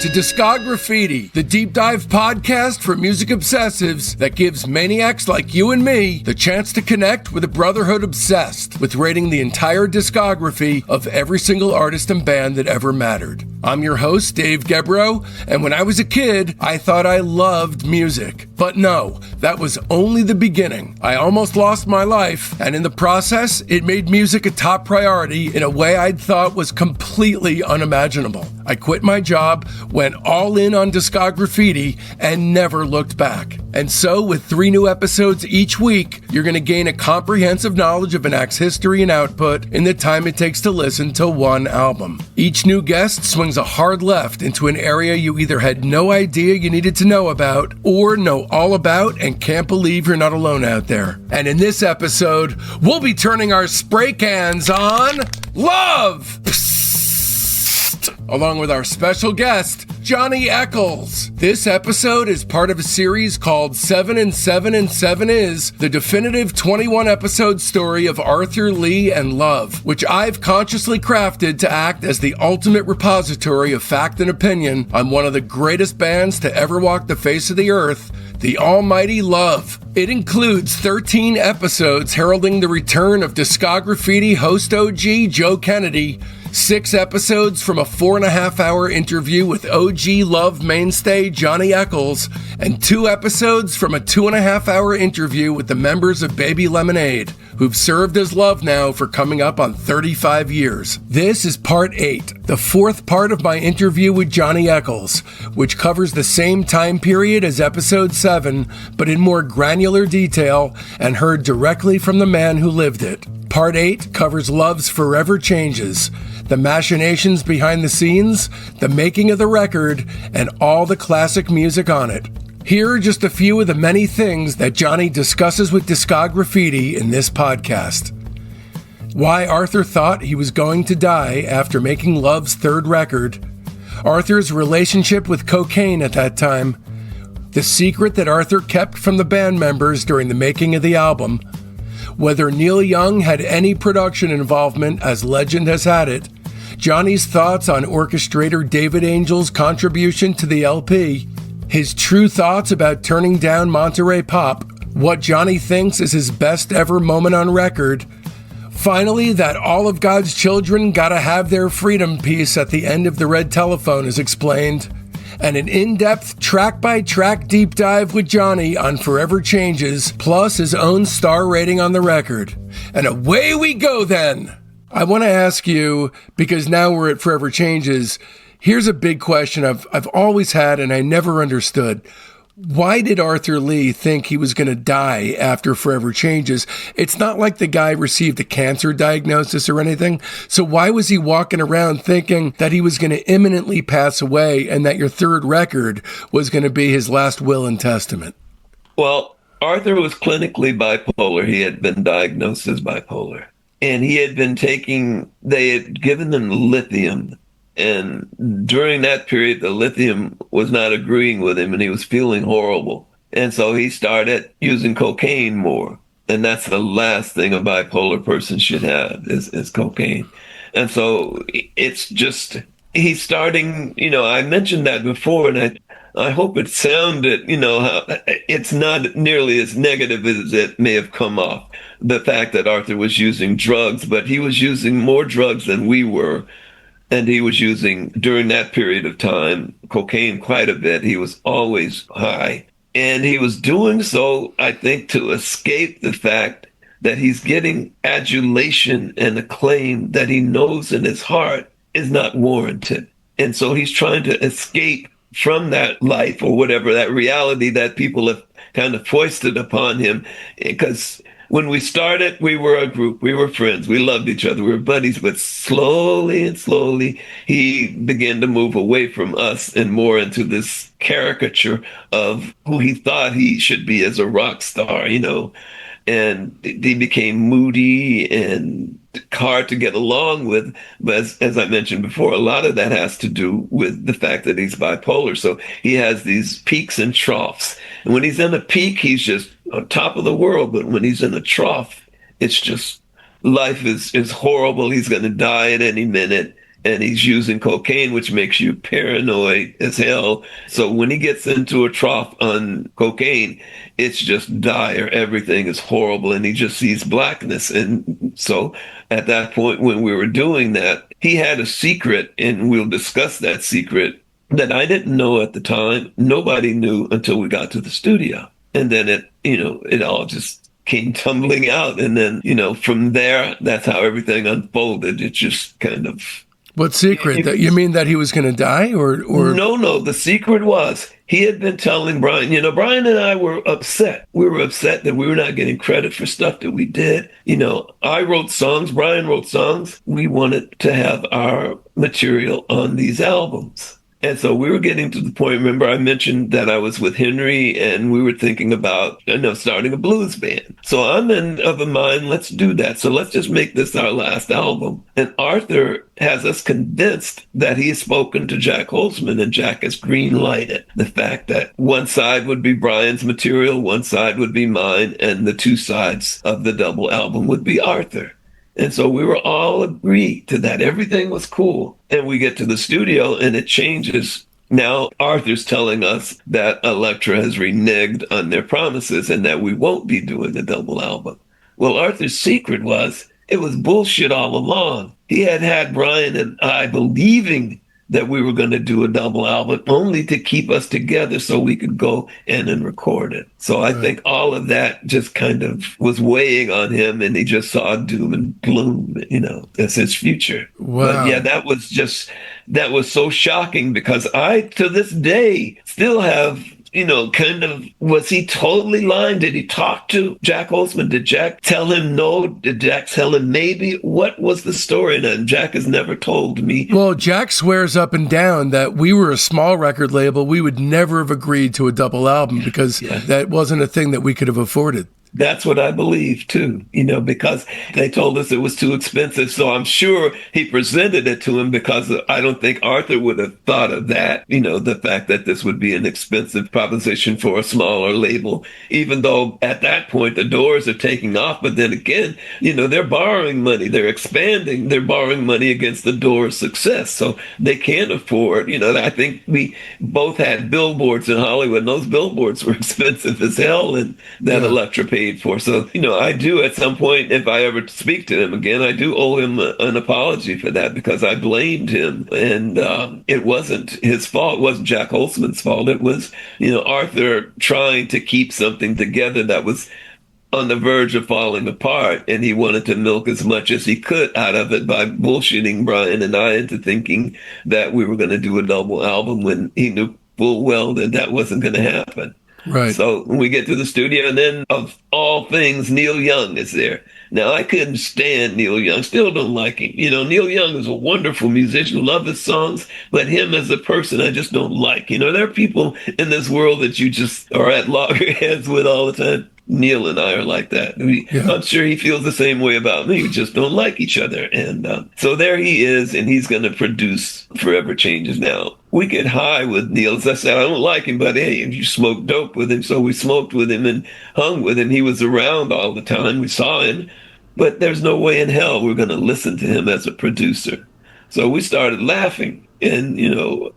to Discograffiti, the deep dive podcast for music obsessives that gives maniacs like you and me the chance to connect with a brotherhood obsessed with rating the entire discography of every single artist and band that ever mattered. I'm your host, Dave Gebroe, and when I was a kid, I thought I loved music. But no, that was only the beginning. I almost lost my life, and in the process, it made music a top priority in a way I'd thought was completely unimaginable. I quit my job, went all in on Discograffiti, and never looked back. And so, with 3 new episodes each week, you're going to gain a comprehensive knowledge of an act's history and output in the time it takes to listen to one album. Each new guest swings a hard left into an area you either had no idea you needed to know about, or know all about and can't believe you're not alone out there. And in this episode, we'll be turning our spray cans on love! Along with our special guest, Johnny Echols. This episode is part of a series called 7 and 7 and 7 is, the definitive 21-episode story of Arthur Lee and Love, which I've consciously crafted to act as the ultimate repository of fact and opinion on one of the greatest bands to ever walk the face of the earth, the almighty Love. It includes 13 episodes heralding the return of Discograffiti host OG Joe Kennedy, 6 episodes from a 4.5-hour interview with OG Love mainstay Johnny Echols, and 2 episodes from a 2.5-hour interview with the members of Baby Lemonade, who've served as Love now for coming up on 35 years. This is part 8, the 4th part of my interview with Johnny Echols, which covers the same time period as episode 7, but in more granular detail and heard directly from the man who lived it. Part 8 covers Love's forever changes, the machinations behind the scenes, the making of the record, and all the classic music on it. Here are just a few of the many things that Johnny discusses with Discograffiti in this podcast. Why Arthur thought he was going to die after making Love's 3rd record, Arthur's relationship with cocaine at that time, the secret that Arthur kept from the band members during the making of the album, whether Neil Young had any production involvement as legend has had it, Johnny's thoughts on orchestrator David Angel's contribution to the LP, his true thoughts about turning down Monterey Pop, what Johnny thinks is his best ever moment on record, finally, that all of God's children gotta have their freedom piece at the end of The Red Telephone is explained, and an in-depth track-by-track deep dive with Johnny on Forever Changes, plus his own star rating on the record. And away we go then! I want to ask you, because now we're at Forever Changes, here's a big question I've always had and I never understood. Why did Arthur Lee think he was going to die after Forever Changes? It's not like the guy received a cancer diagnosis or anything. So why was he walking around thinking that he was going to imminently pass away and that your 3rd record was going to be his last will and testament? Well, Arthur was clinically bipolar. He had been diagnosed as bipolar. And he had been they had given him lithium. And during that period, the lithium was not agreeing with him and he was feeling horrible. And so he started using cocaine more. And that's the last thing a bipolar person should have is cocaine. And so it's just, he's starting, I mentioned that before and I hope it sounded, how it's not nearly as negative as it may have come off. The fact that Arthur was using drugs, but he was using more drugs than we were. And he was using, during that period of time, cocaine quite a bit. He was always high. And he was doing so, I think, to escape the fact that he's getting adulation and acclaim that he knows in his heart is not warranted. And so he's trying to escape from that life or whatever, that reality that people have kind of foisted upon him. Because when we started, we were a group, we were friends, we loved each other, we were buddies, but slowly and slowly, he began to move away from us and more into this caricature of who he thought he should be as a rock star, and he became moody and hard to get along with. But as I mentioned before, a lot of that has to do with the fact that he's bipolar. So he has these peaks and troughs. And when he's in a peak, he's just on top of the world. But when he's in a trough, it's just life is horrible. He's going to die at any minute. and he's using cocaine, which makes you paranoid as hell. So when he gets into a trough on cocaine, it's just dire. Everything is horrible, and he just sees blackness. And so at that point, when we were doing that, he had a secret, and we'll discuss that secret, that I didn't know at the time. Nobody knew until we got to the studio. And then it all just came tumbling out. And then, from there, that's how everything unfolded. It just kind of... What secret? That you mean that he was going to die, or? No. The secret was he had been telling Brian. Brian and I were upset. We were upset that we were not getting credit for stuff that we did. I wrote songs. Brian wrote songs. We wanted to have our material on these albums. And so we were getting to the point, remember I mentioned that I was with Henry and we were thinking about, starting a blues band. So I'm of a mind, let's do that. So let's just make this our last album. And Arthur has us convinced that he's spoken to Jack Holzman, and Jack has green-lighted the fact that one side would be Brian's material, one side would be mine, and the two sides of the double album would be Arthur. And so we were all agreed to that. Everything was cool. And we get to the studio and it changes. Now Arthur's telling us that Elektra has reneged on their promises and that we won't be doing a double album. Well, Arthur's secret was it was bullshit all along. He had Brian and I believing that we were going to do a double album only to keep us together so we could go in and record it. So I think all of that just kind of was weighing on him, and he just saw doom and gloom, as his future. Wow. But yeah, that was so shocking because I, to this day, still have, was he totally lying? Did he talk to Jack Holzman? Did Jack tell him no? Did Jack tell him maybe? What was the story? And Jack has never told me. Well, Jack swears up and down that we were a small record label. We would never have agreed to a double album because that wasn't a thing that we could have afforded. That's what I believe, too, because they told us it was too expensive. So I'm sure he presented it to him because I don't think Arthur would have thought of that, the fact that this would be an expensive proposition for a smaller label, even though at that point the Doors are taking off. But then again, they're borrowing money. They're expanding. They're borrowing money against the Doors' success. So they can't afford, I think we both had billboards in Hollywood. And those billboards were expensive as hell. And that Elektra paid for. So, I do at some point, if I ever speak to him again, I do owe him an apology for that because I blamed him. And it wasn't his fault. It wasn't Jack Holzman's fault. It was, Arthur trying to keep something together that was on the verge of falling apart. And he wanted to milk as much as he could out of it by bullshitting Brian and I into thinking that we were going to do a double album when he knew full well that that wasn't going to happen. Right. So when we get to the studio, and then of all things, Neil Young is there. Now, I couldn't stand Neil Young. Still don't like him. Neil Young is a wonderful musician. Love his songs. But him as a person, I just don't like. There are people in this world that you just are at loggerheads with all the time. Neil and I are like that. I'm sure he feels the same way about me. We just don't like each other. And so there he is, and he's going to produce Forever Changes Now. We get high with Neil. As I said, I don't like him, but hey, if you smoke dope with him. So we smoked with him and hung with him. He was around all the time. We saw him. But there's no way in hell we're going to listen to him as a producer. So we started laughing. And,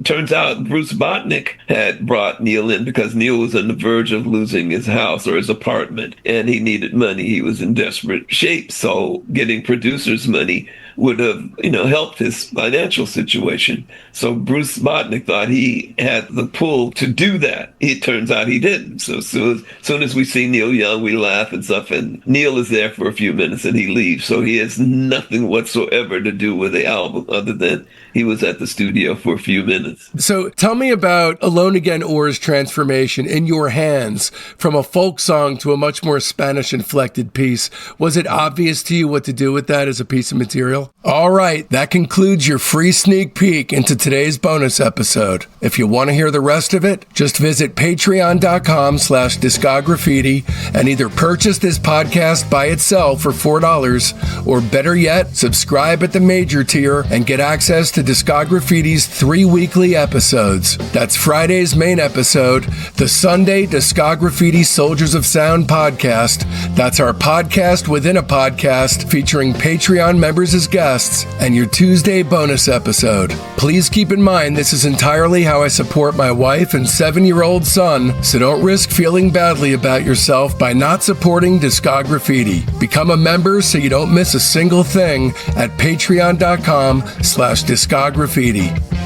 turns out Bruce Botnick had brought Neil in because Neil was on the verge of losing his house or his apartment, and he needed money. He was in desperate shape. So getting producers' money would have, helped his financial situation. So Bruce Botnick thought he had the pull to do that. It turns out he didn't. So soon as we see Neil Young, we laugh and stuff, and Neil is there for a few minutes and he leaves. So he has nothing whatsoever to do with the album other than he was at the studio for a few minutes. So tell me about Alone Again Or's transformation in your hands from a folk song to a much more Spanish-inflected piece. Was it obvious to you what to do with that as a piece of material? All right, that concludes your free sneak peek into today's bonus episode. If you want to hear the rest of it, just visit patreon.com/discograffiti and either purchase this podcast by itself for $4 or better yet, subscribe at the major tier and get access to Discograffiti's 3 weekly episodes. That's Friday's main episode, the Sunday Discograffiti Soldiers of Sound podcast. That's our podcast within a podcast featuring Patreon members as guests, and your Tuesday bonus episode. Please keep in mind this is entirely how I support my wife and 7-year-old son, so don't risk feeling badly about yourself by not supporting Discograffiti. Become a member so you don't miss a single thing at patreon.com/discograffiti.